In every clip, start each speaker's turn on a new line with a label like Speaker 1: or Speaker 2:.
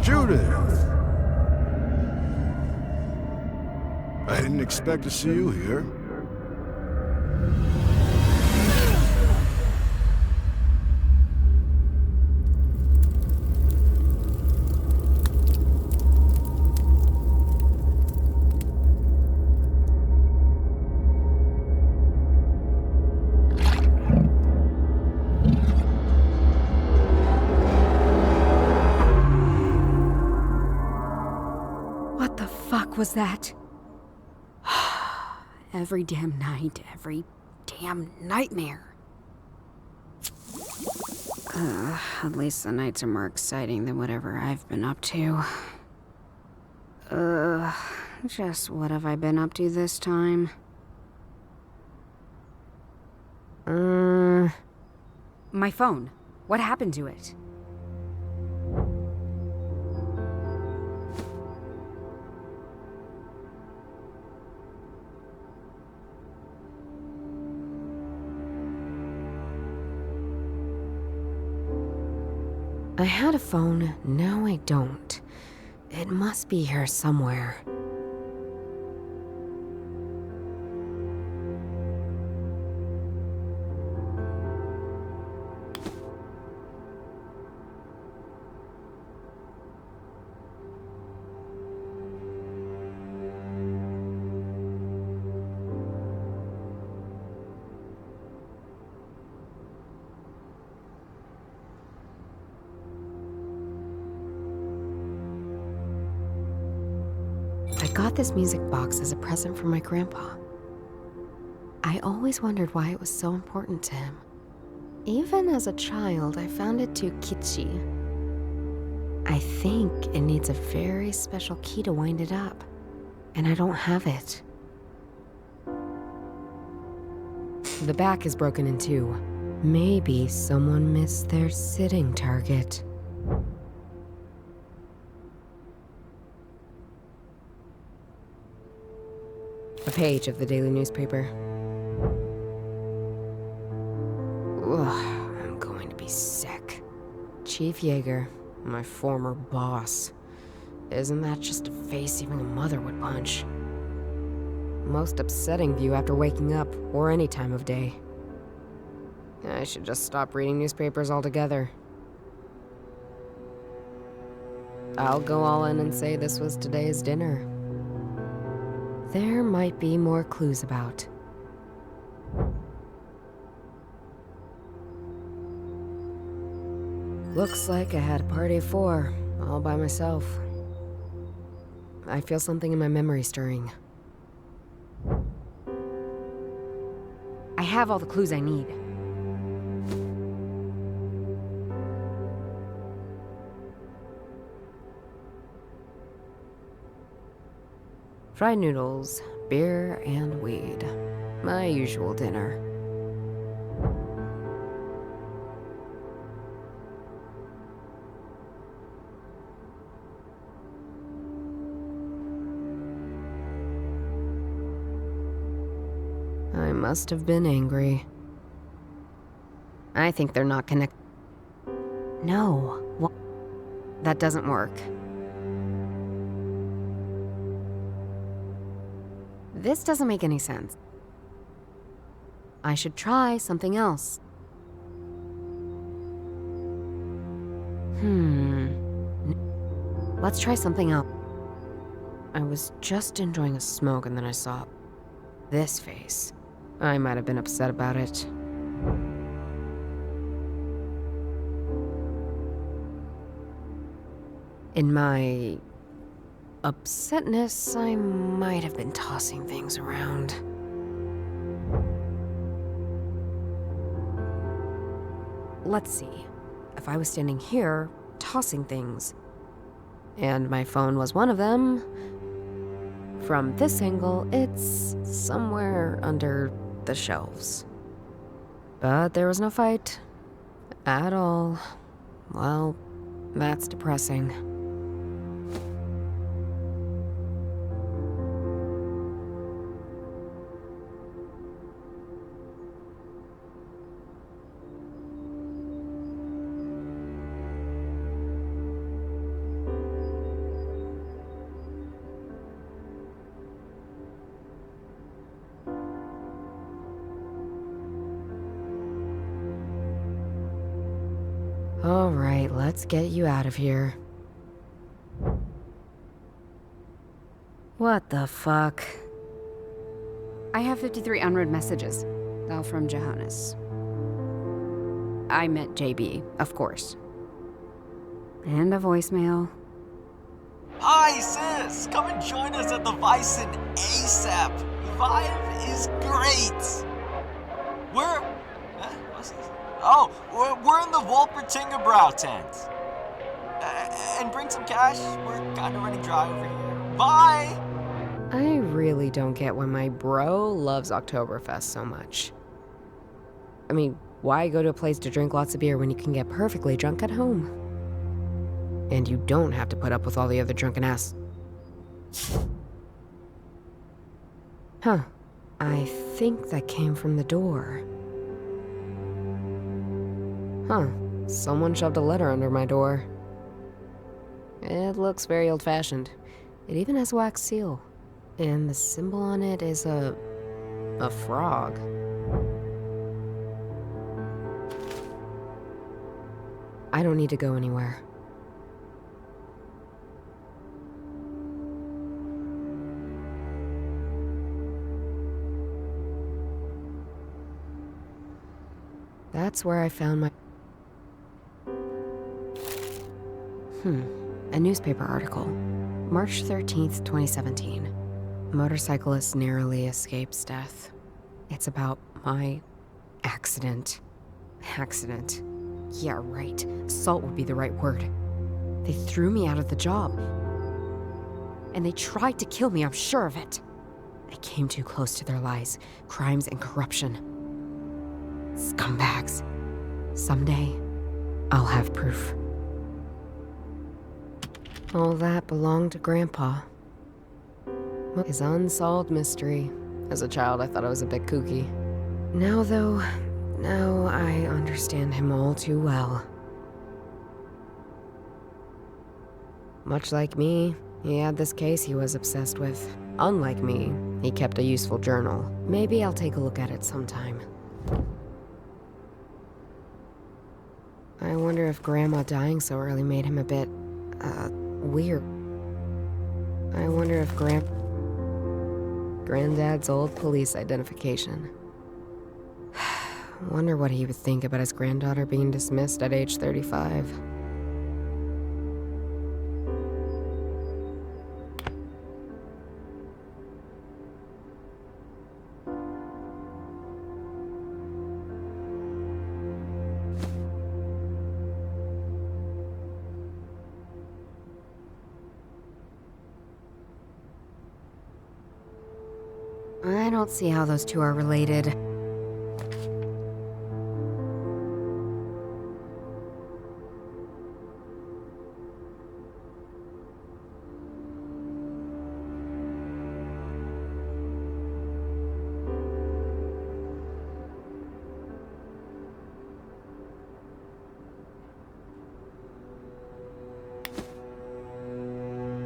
Speaker 1: Judith! I didn't expect to see you here.
Speaker 2: What the fuck was that? Every damn night, every damn nightmare. At least the nights are more exciting than whatever I've been up to. Just what have I been up to this time? My phone. What happened to it? I had a phone, now I don't. It must be here somewhere. I got this music box as a present from my grandpa. I always wondered why it was so important to him. Even as a child, I found it too kitschy. I think it needs a very special key to wind it up, and I don't have it. The back is broken in two. Maybe someone missed their sitting target. A page of the daily newspaper. Ugh, I'm going to be sick. Chief Yeager, my former boss. Isn't that just a face even a mother would punch? Most upsetting view after waking up, or any time of day. I should just stop reading newspapers altogether. I'll go all in and say this was today's dinner. There might be more clues about. Looks like I had a party of 4, all by myself. I feel something in my memory stirring. I have all the clues I need. Fried noodles, beer, and weed. My usual dinner. I must have been angry. I think they're not connected. No, well, that doesn't work. This doesn't make any sense. I should try something else. Let's try something else. I was just enjoying a smoke and then I saw this face. I might have been upset about it. In my upsetness, I might have been tossing things around. Let's see. If I was standing here, tossing things, and my phone was one of them, from this angle, it's somewhere under the shelves. But there was no fight. At all. Well, that's depressing. Alright, let's get you out of here. What the fuck?
Speaker 3: I have 53 unread messages. All from Johannes. I meant JB, of course. And a voicemail.
Speaker 4: Hi, sis! Come and join us at the Bison ASAP. The vibe is great. We're in the Wolpertingebrow tent. And bring some cash. We're kind of running dry over here. Bye!
Speaker 2: I really don't get why my bro loves Oktoberfest so much. I mean, why go to a place to drink lots of beer when you can get perfectly drunk at home? And you don't have to put up with all the other drunken ass. Huh. I think that came from the door. Huh. Someone shoved a letter under my door. It looks very old-fashioned. It even has a wax seal. And the symbol on it is a frog. I don't need to go anywhere. That's where I found my... A newspaper article. March 13th, 2017. Motorcyclist narrowly escapes death. It's about my accident. Accident. Yeah, right. Assault would be the right word. They threw me out of the job. And they tried to kill me, I'm sure of it. I came too close to their lies, crimes, and corruption. Scumbags. Someday, I'll have proof. All that belonged to Grandpa. His unsolved mystery. As a child, I thought I was a bit kooky. Now, though, I understand him all too well. Much like me, he had this case he was obsessed with. Unlike me, he kept a useful journal. Maybe I'll take a look at it sometime. I wonder if Grandma dying so early made him a bit, weird. I wonder if Granddad's old police identification. Wonder what he would think about his granddaughter being dismissed at age 35. I don't see how those two are related.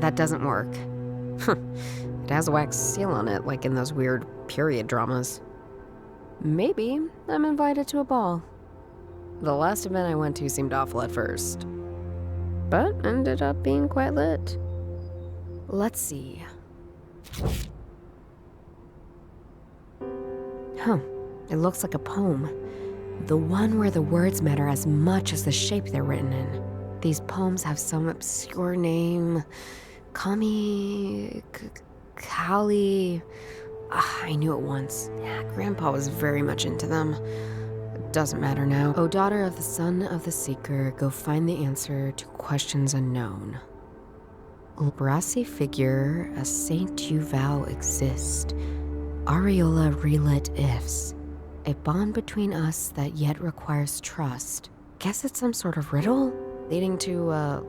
Speaker 2: That doesn't work. It has a wax seal on it, like in those weird period dramas. Maybe I'm invited to a ball. The last event I went to seemed awful at first, but ended up being quite lit. Let's see. It looks like a poem. The one where the words matter as much as the shape they're written in. These poems have some obscure name. Callie. I knew it once. Yeah, Grandpa was very much into them. It doesn't matter now. O daughter of the son of the seeker, go find the answer to questions unknown. A brassy figure, a saint you vow exist. Areola relit ifs. A bond between us that yet requires trust. Guess it's some sort of riddle leading to,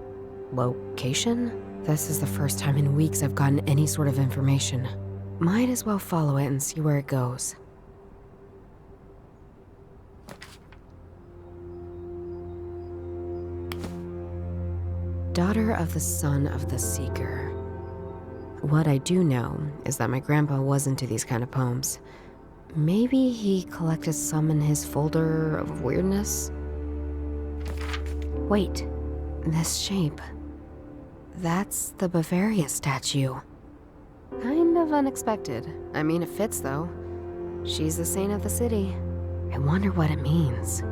Speaker 2: location? This is the first time in weeks I've gotten any sort of information. Might as well follow it and see where it goes. Daughter of the son of the seeker. What I do know is that my grandpa was into these kind of poems. Maybe he collected some in his folder of weirdness? Wait. This shape. That's the Bavaria statue. Kind of unexpected. I mean, it fits though. She's the saint of the city. I wonder what it means.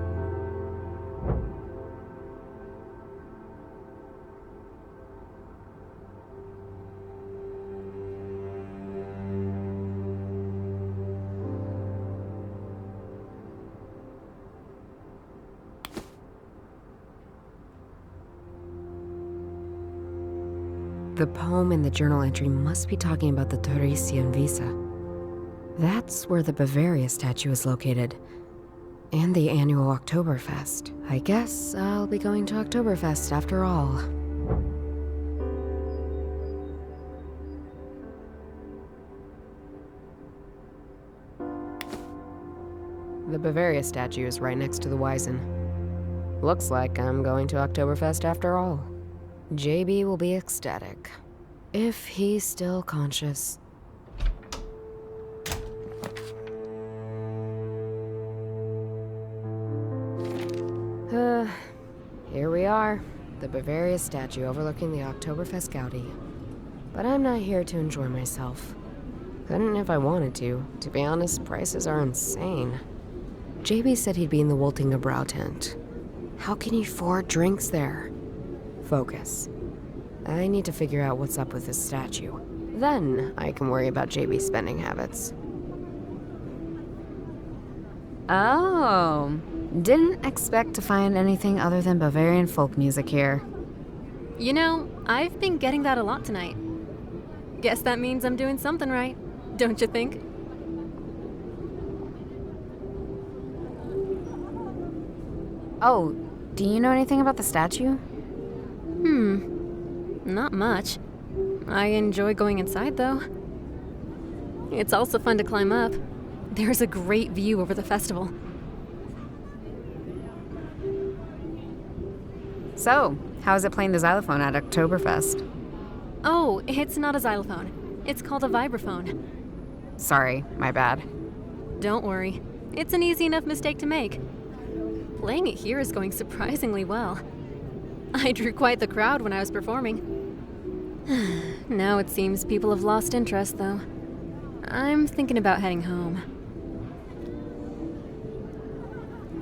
Speaker 2: The poem in the journal entry must be talking about the Torresian Visa. That's where the Bavaria statue is located. And the annual Oktoberfest. I guess I'll be going to Oktoberfest after all. The Bavaria statue is right next to the Wiesen. Looks like I'm going to Oktoberfest after all. JB will be ecstatic. If he's still conscious. Here we are. The Bavaria statue overlooking the Oktoberfest Gaudi. But I'm not here to enjoy myself. Couldn't if I wanted to. To be honest, prices are insane. JB said he'd be in the Woltinger Brau tent. How can you afford drinks there? Focus. I need to figure out what's up with this statue. Then I can worry about JB's spending habits.
Speaker 3: Oh, didn't expect to find anything other than Bavarian folk music here.
Speaker 5: You know, I've been getting that a lot tonight. Guess that means I'm doing something right, don't you think?
Speaker 3: Oh, do you know anything about the statue?
Speaker 5: Not much. I enjoy going inside, though. It's also fun to climb up. There's a great view over the festival.
Speaker 3: So, how is it playing the xylophone at Oktoberfest?
Speaker 5: Oh, it's not a xylophone. It's called a vibraphone.
Speaker 3: Sorry, my bad.
Speaker 5: Don't worry. It's an easy enough mistake to make. Playing it here is going surprisingly well. I drew quite the crowd when I was performing. Now it seems people have lost interest, though. I'm thinking about heading home.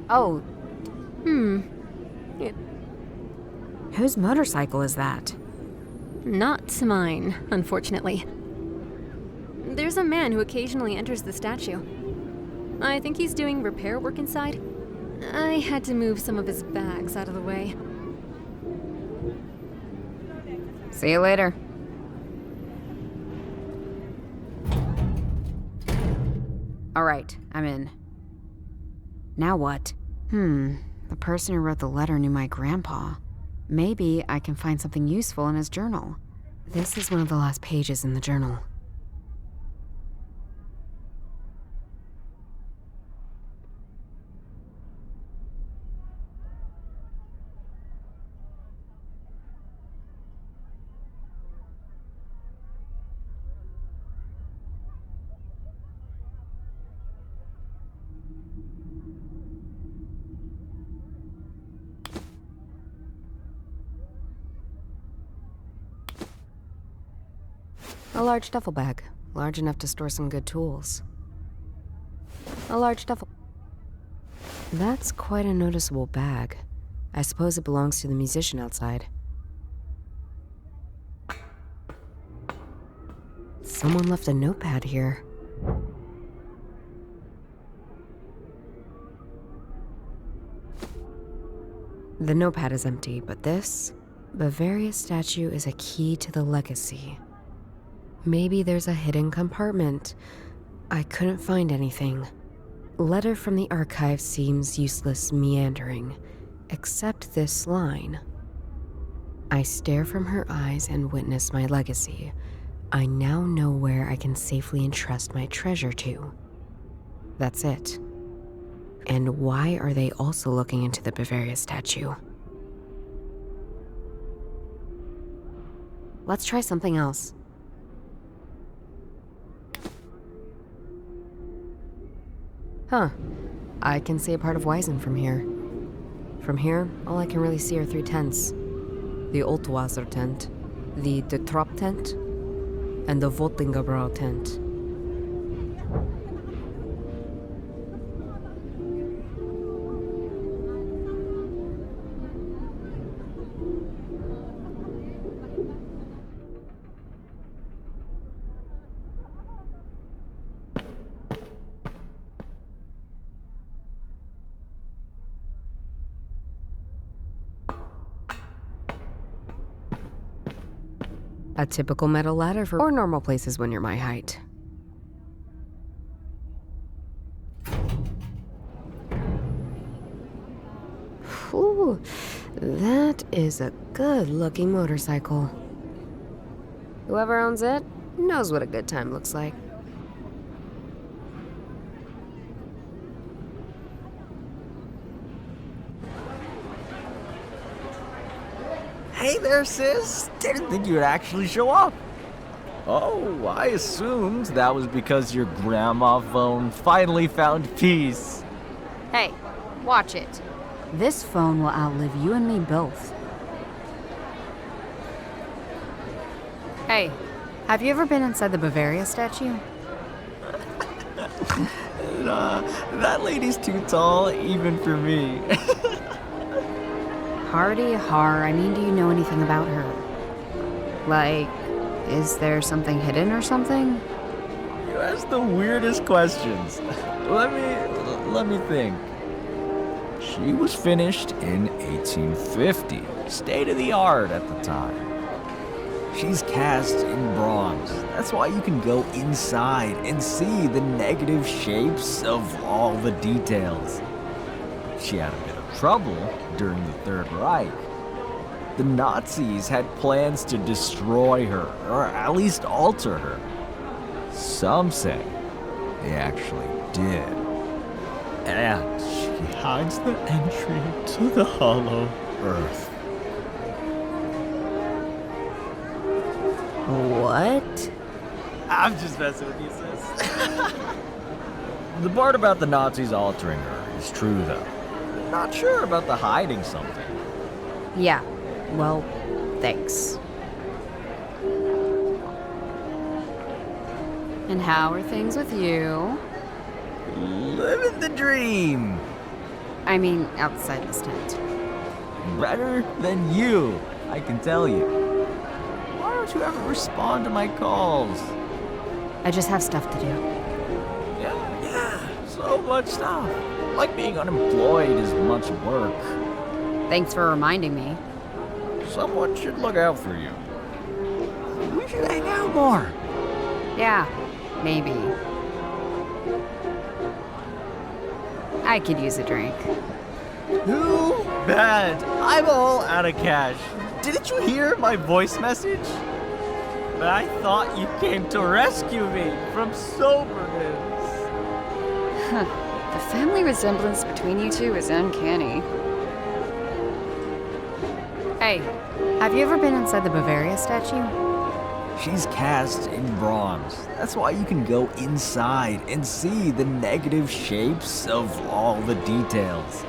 Speaker 3: Oh,
Speaker 5: It,
Speaker 3: whose motorcycle is that?
Speaker 5: not mine, unfortunately. There's a man who occasionally enters the statue. I think he's doing repair work inside. I had to move some of his bags out of the way.
Speaker 3: See you later. All right, I'm in. Now what? The person who wrote the letter knew my grandpa. Maybe I can find something useful in his journal.
Speaker 2: This is one of the last pages in the journal. A large duffel bag, large enough to store some good tools. A large duffel... That's quite a noticeable bag. I suppose it belongs to the musician outside. Someone left a notepad here. The notepad is empty, but this Bavaria statue is a key to the legacy. Maybe there's a hidden compartment. I couldn't find anything. Letter from the archive seems useless meandering, except this line. I stare from her eyes and witness my legacy. I now know where I can safely entrust my treasure to. That's it. And why are they also looking into the Bavaria statue? Let's try something else. Huh. I can see a part of Wiesen from here. From here, all I can really see are 3 tents. the Altwasser tent, the De Trop tent, and the Voltingerbrau tent. A typical metal ladder for or normal places when you're my height. Ooh, that is a good-looking motorcycle. Whoever owns it knows what a good time looks like.
Speaker 4: Hey there, sis. Didn't think you would actually show up. Oh, I assumed that was because your grandma phone finally found peace.
Speaker 3: Hey, watch it. This phone will outlive you and me both. Hey, have you ever been inside the Bavaria statue?
Speaker 4: That lady's too tall, even for me.
Speaker 3: Hardy har, I mean, do you know anything about her? Like, is there something hidden or something?
Speaker 4: You ask the weirdest questions. Let me think. She was finished in 1850, state of the art at the time. She's cast in bronze. That's why you can go inside and see the negative shapes of all the details. She had a bit of trouble during the Third Reich. The Nazis had plans to destroy her, or at least alter her. Some say they actually did. And she hides the entry to the hollow earth.
Speaker 2: What?
Speaker 4: I'm just messing with you, sis. The part about the Nazis altering her is true, though. Not sure about the hiding something.
Speaker 2: Yeah, well, thanks.
Speaker 3: And how are things with you?
Speaker 4: Living the dream.
Speaker 3: I mean, outside this tent.
Speaker 4: Better than you, I can tell you. Why don't you ever respond to my calls?
Speaker 3: I just have stuff to do.
Speaker 4: Yeah, so much stuff. Like being unemployed is much work.
Speaker 3: Thanks for reminding me.
Speaker 4: Someone should look out for you. We should hang out more.
Speaker 3: Yeah, maybe. I could use a drink.
Speaker 4: Too bad. I'm all out of cash. Didn't you hear my voice message? But I thought you came to rescue me from soberness.
Speaker 3: The family resemblance between you two is uncanny. Hey, have you ever been inside the Bavaria statue?
Speaker 4: She's cast in bronze. That's why you can go inside and see the negative shapes of all the details.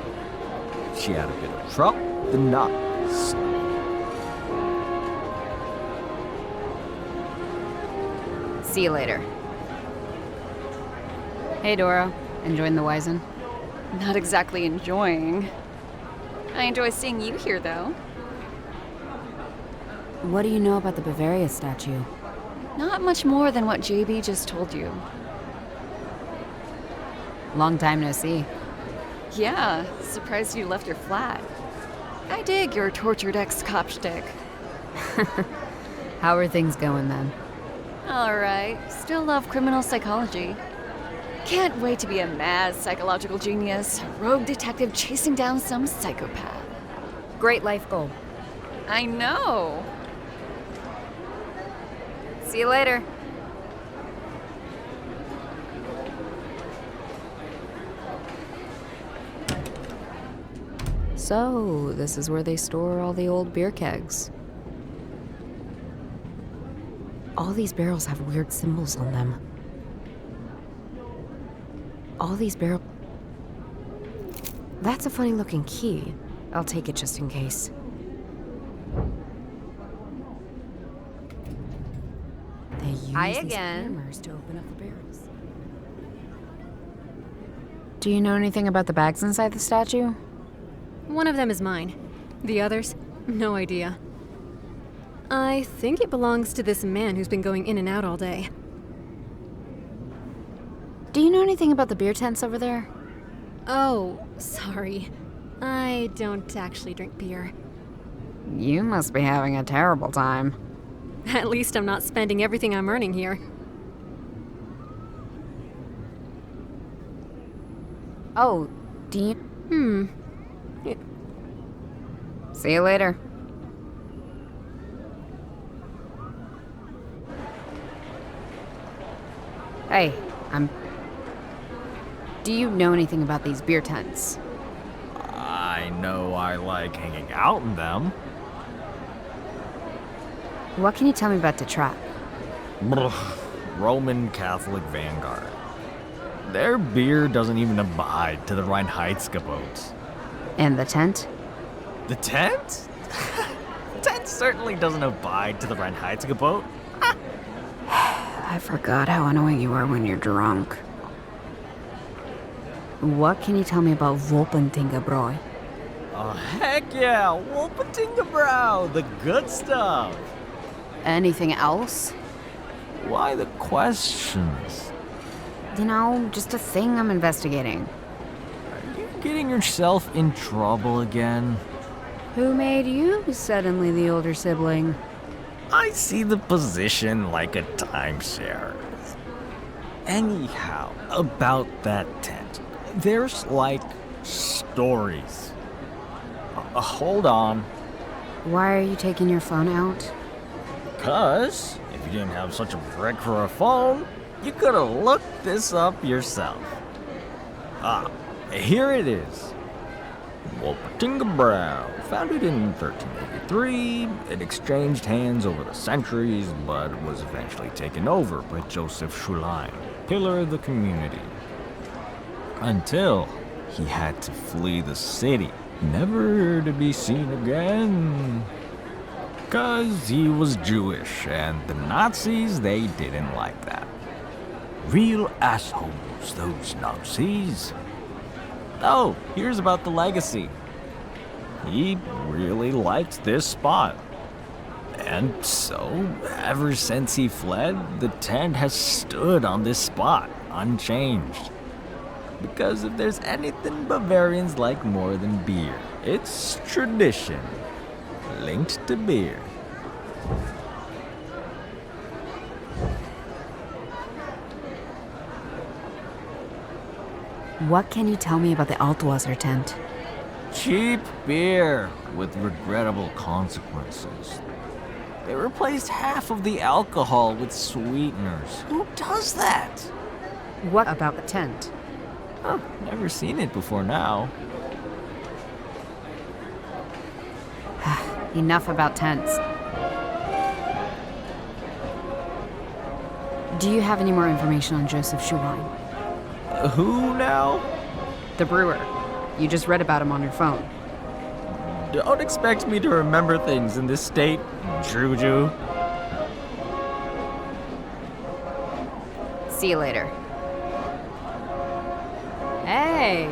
Speaker 4: She had a bit of trouble. The nuts.
Speaker 3: See you later. Hey, Dora. Enjoying the Wizen?
Speaker 6: Not exactly enjoying. I enjoy seeing you here, though.
Speaker 3: What do you know about the Bavaria statue?
Speaker 6: Not much more than what JB just told you.
Speaker 3: Long time no see.
Speaker 6: Yeah, surprised you left your flat. I dig your tortured ex-cop shtick.
Speaker 3: How are things going then?
Speaker 6: Alright, still love criminal psychology. Can't wait to be a mad psychological genius, rogue detective chasing down some psychopath.
Speaker 2: Great life goal.
Speaker 6: I know!
Speaker 2: See you later. So, this is where they store all the old beer kegs. All these barrels have weird symbols on them. All these barrels... That's a funny looking key. I'll take it just in case. Hi
Speaker 3: use these
Speaker 2: again.
Speaker 3: hammers to open up the barrels. Do you know anything about the bags inside the statue?
Speaker 5: One of them is mine. The others? No idea. I think it belongs to this man who's been going in and out all day.
Speaker 3: Do you know anything about the beer tents over there?
Speaker 5: Oh, sorry. I don't actually drink beer.
Speaker 3: You must be having a terrible time.
Speaker 5: At least I'm not spending everything I'm earning here.
Speaker 3: Oh, do you... See you later. Hey, Do you know anything about these beer tents?
Speaker 4: I know I like hanging out in them.
Speaker 3: What can you tell me about the trap?
Speaker 4: Roman Catholic Vanguard. Their beer doesn't even abide to the Reinheitsgebot.
Speaker 3: And the tent?
Speaker 4: The tent? The tent certainly doesn't abide to the Reinheitsgebot.
Speaker 3: I forgot how annoying you are when you're drunk. What can you tell me about Wolpentingebräu?
Speaker 4: Oh, heck yeah! Wolpentingebräu! The good stuff!
Speaker 3: Anything else?
Speaker 4: Why the questions?
Speaker 3: You know, just a thing I'm investigating.
Speaker 4: Are you getting yourself in trouble again?
Speaker 3: Who made you suddenly the older sibling?
Speaker 4: I see the position like a timeshare. Anyhow, about that tent. There's like stories. Hold on.
Speaker 3: Why are you taking your phone out?
Speaker 4: Because if you didn't have such a brick for a phone, you could have looked this up yourself. Here it is. Wolpentingebräu, founded in 1383, it exchanged hands over the centuries, but was eventually taken over by Joseph Schulein, pillar of the community. Until he had to flee the city, never to be seen again. 'Cause he was Jewish, and the Nazis, they didn't like that. Real assholes, those Nazis. Oh, here's about the legacy. He really liked this spot. And so, ever since he fled, the tent has stood on this spot, unchanged. Because if there's anything Bavarians like more than beer, it's tradition, linked to beer.
Speaker 3: What can you tell me about the Altwasser tent?
Speaker 4: Cheap beer with regrettable consequences. They replaced half of the alcohol with sweeteners. Who does that?
Speaker 3: What about the tent?
Speaker 4: Huh, never seen it before now.
Speaker 3: Enough about tents. Do you have any more information on Joseph Schulein?
Speaker 4: Who now?
Speaker 3: The brewer. You just read about him on your phone.
Speaker 4: Don't expect me to remember things in this state, Juju.
Speaker 3: See you later. Hey!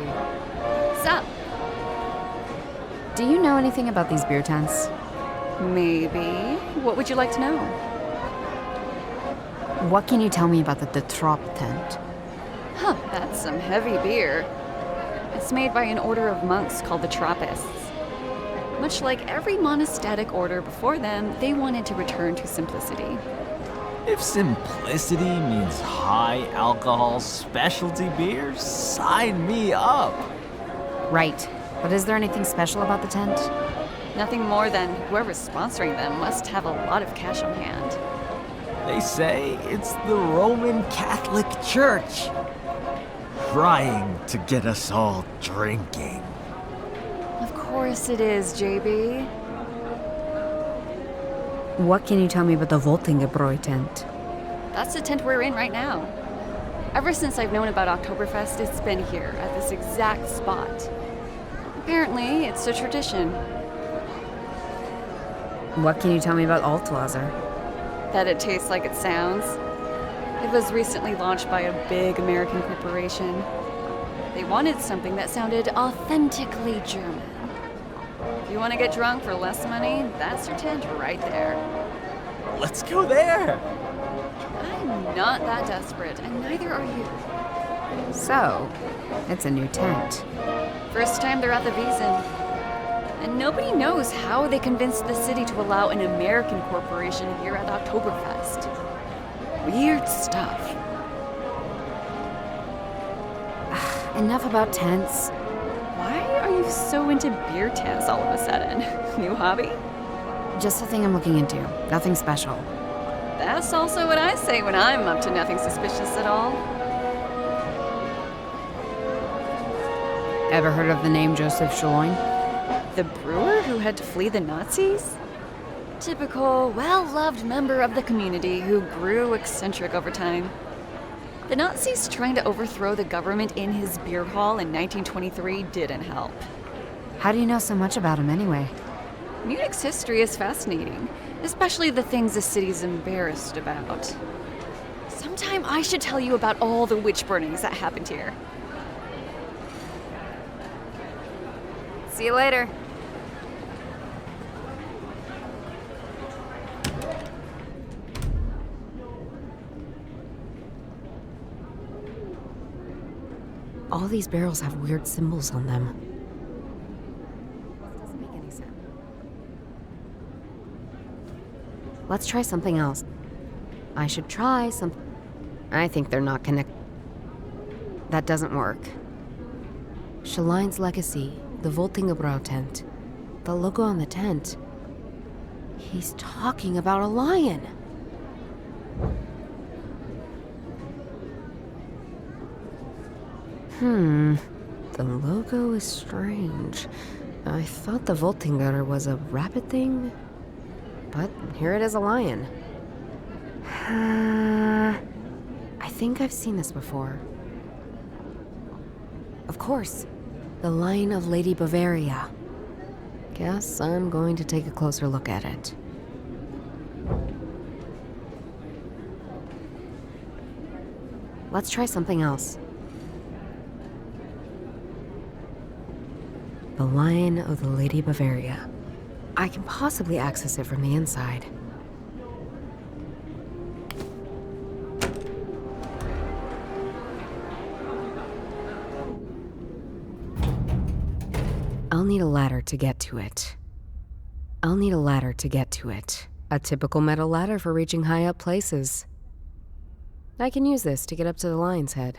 Speaker 6: Sup?
Speaker 3: Do you know anything about these beer tents?
Speaker 6: Maybe. What would you like to know?
Speaker 3: What can you tell me about the Trop tent?
Speaker 6: Huh, that's some heavy beer. It's made by an order of monks called the Trappists. Much like every monastic order before them, they wanted to return to simplicity.
Speaker 4: If simplicity means high alcohol specialty beers, sign me up.
Speaker 3: Right. But is there anything special about the tent?
Speaker 6: Nothing more than whoever's sponsoring them must have a lot of cash on hand.
Speaker 4: They say it's the Roman Catholic Church trying to get us all drinking.
Speaker 6: Of course it is, JB.
Speaker 3: What can you tell me about the Wolpentingebräu tent?
Speaker 6: That's the tent we're in right now. Ever since I've known about Oktoberfest, it's been here, at this exact spot. Apparently, it's a tradition.
Speaker 3: What can you tell me about Altwasser?
Speaker 6: That it tastes like it sounds. It was recently launched by a big American corporation. They wanted something that sounded authentically German. If you want to get drunk for less money, that's your tent right there.
Speaker 4: Let's go there!
Speaker 6: I'm not that desperate, and neither are you.
Speaker 3: So, it's a new tent.
Speaker 6: First time they're at the Wiesn. And nobody knows how they convinced the city to allow an American corporation here at Oktoberfest. Weird stuff.
Speaker 3: Enough about tents.
Speaker 6: Why are you so into beer tents all of a sudden? New hobby?
Speaker 3: Just a thing I'm looking into. Nothing special.
Speaker 6: That's also what I say when I'm up to nothing suspicious at all.
Speaker 3: Ever heard of the name Joseph Schloin?
Speaker 6: The brewer who had to flee the Nazis? Typical, well-loved member of the community who grew eccentric over time. The Nazis trying to overthrow the government in his beer hall in 1923 didn't help.
Speaker 3: How do you know so much about him anyway?
Speaker 6: Munich's history is fascinating, especially the things the city's embarrassed about. Sometime I should tell you about all the witch burnings that happened here.
Speaker 3: See you later.
Speaker 2: All these barrels have weird symbols on them.
Speaker 3: Doesn't make any sense.
Speaker 2: Let's try something else. I should try some... I think they're not connected. That doesn't work. Schlein's legacy, the Voltingebrau tent, the logo on the tent. He's talking about a lion. The logo is strange. I thought the Voltinger was a rabbit thing, but here it is, a lion. I think I've seen this before. Of course, the Lion of Lady Bavaria. Guess I'm going to take a closer look at it. Let's try something else. The Lion of the Lady Bavaria. I can possibly access it from the inside. I'll need a ladder to get to it. A typical metal ladder for reaching high up places. I can use this to get up to the lion's head.